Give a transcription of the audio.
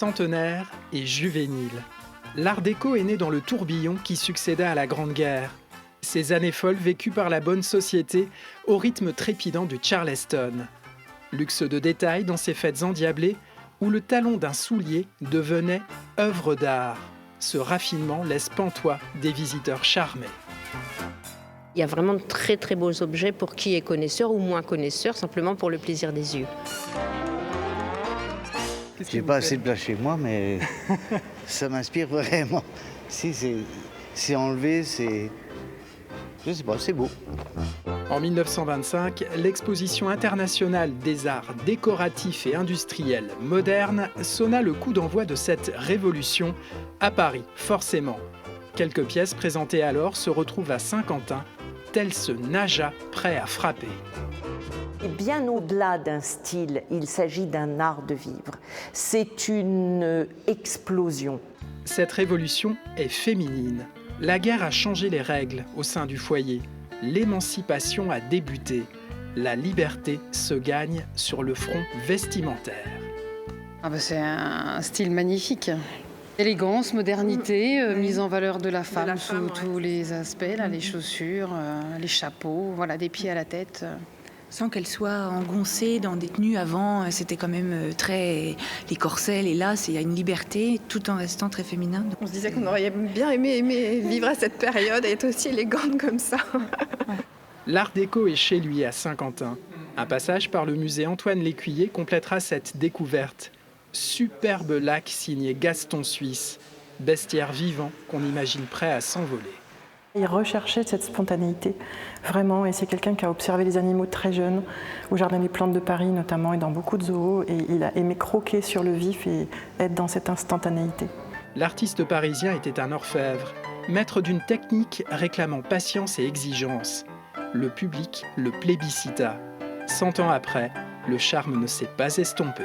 Centenaire et juvénile. L'Art déco est né dans le tourbillon qui succéda à la Grande Guerre. Ces années folles vécues par la bonne société au rythme trépidant du Charleston. Luxe de détail dans ces fêtes endiablées où le talon d'un soulier devenait œuvre d'art. Ce raffinement laisse pantois des visiteurs charmés. Il y a vraiment de très très beaux objets pour qui est connaisseur ou moins connaisseur, simplement pour le plaisir des yeux. J'ai pas assez de place chez moi, mais ça m'inspire vraiment. Si c'est enlevé, je sais pas, c'est beau. En 1925, l'exposition internationale des arts décoratifs et industriels modernes sonna le coup d'envoi de cette révolution à Paris, forcément. Quelques pièces présentées alors se retrouvent à Saint-Quentin, tel ce Naja prêt à frapper. Et bien au-delà d'un style, il s'agit d'un art de vivre. C'est une explosion. Cette révolution est féminine. La guerre a changé les règles au sein du foyer. L'émancipation a débuté. La liberté se gagne sur le front vestimentaire. C'est un style magnifique. Élégance, modernité, mise en valeur de la femme sous tous les aspects, là, les chaussures, les chapeaux, voilà, des pieds à la tête. Sans qu'elle soit engoncée dans des tenues avant, c'était quand même très... Les corsets, les laces, il y a une liberté tout en restant très féminin. On se disait qu'on aurait bien aimé vivre à cette période et être aussi élégante comme ça. L'Art déco est chez lui à Saint-Quentin. Un passage par le musée Antoine Lécuyer complétera cette découverte. Superbe lac signé Gaston Suisse, bestiaire vivant qu'on imagine prêt à s'envoler. Il recherchait cette spontanéité, vraiment, et c'est quelqu'un qui a observé les animaux très jeunes, au Jardin des Plantes de Paris notamment, et dans beaucoup de zoos, et il a aimé croquer sur le vif et être dans cette instantanéité. L'artiste parisien était un orfèvre, maître d'une technique réclamant patience et exigence. Le public le plébiscita. 100 ans après, le charme ne s'est pas estompé.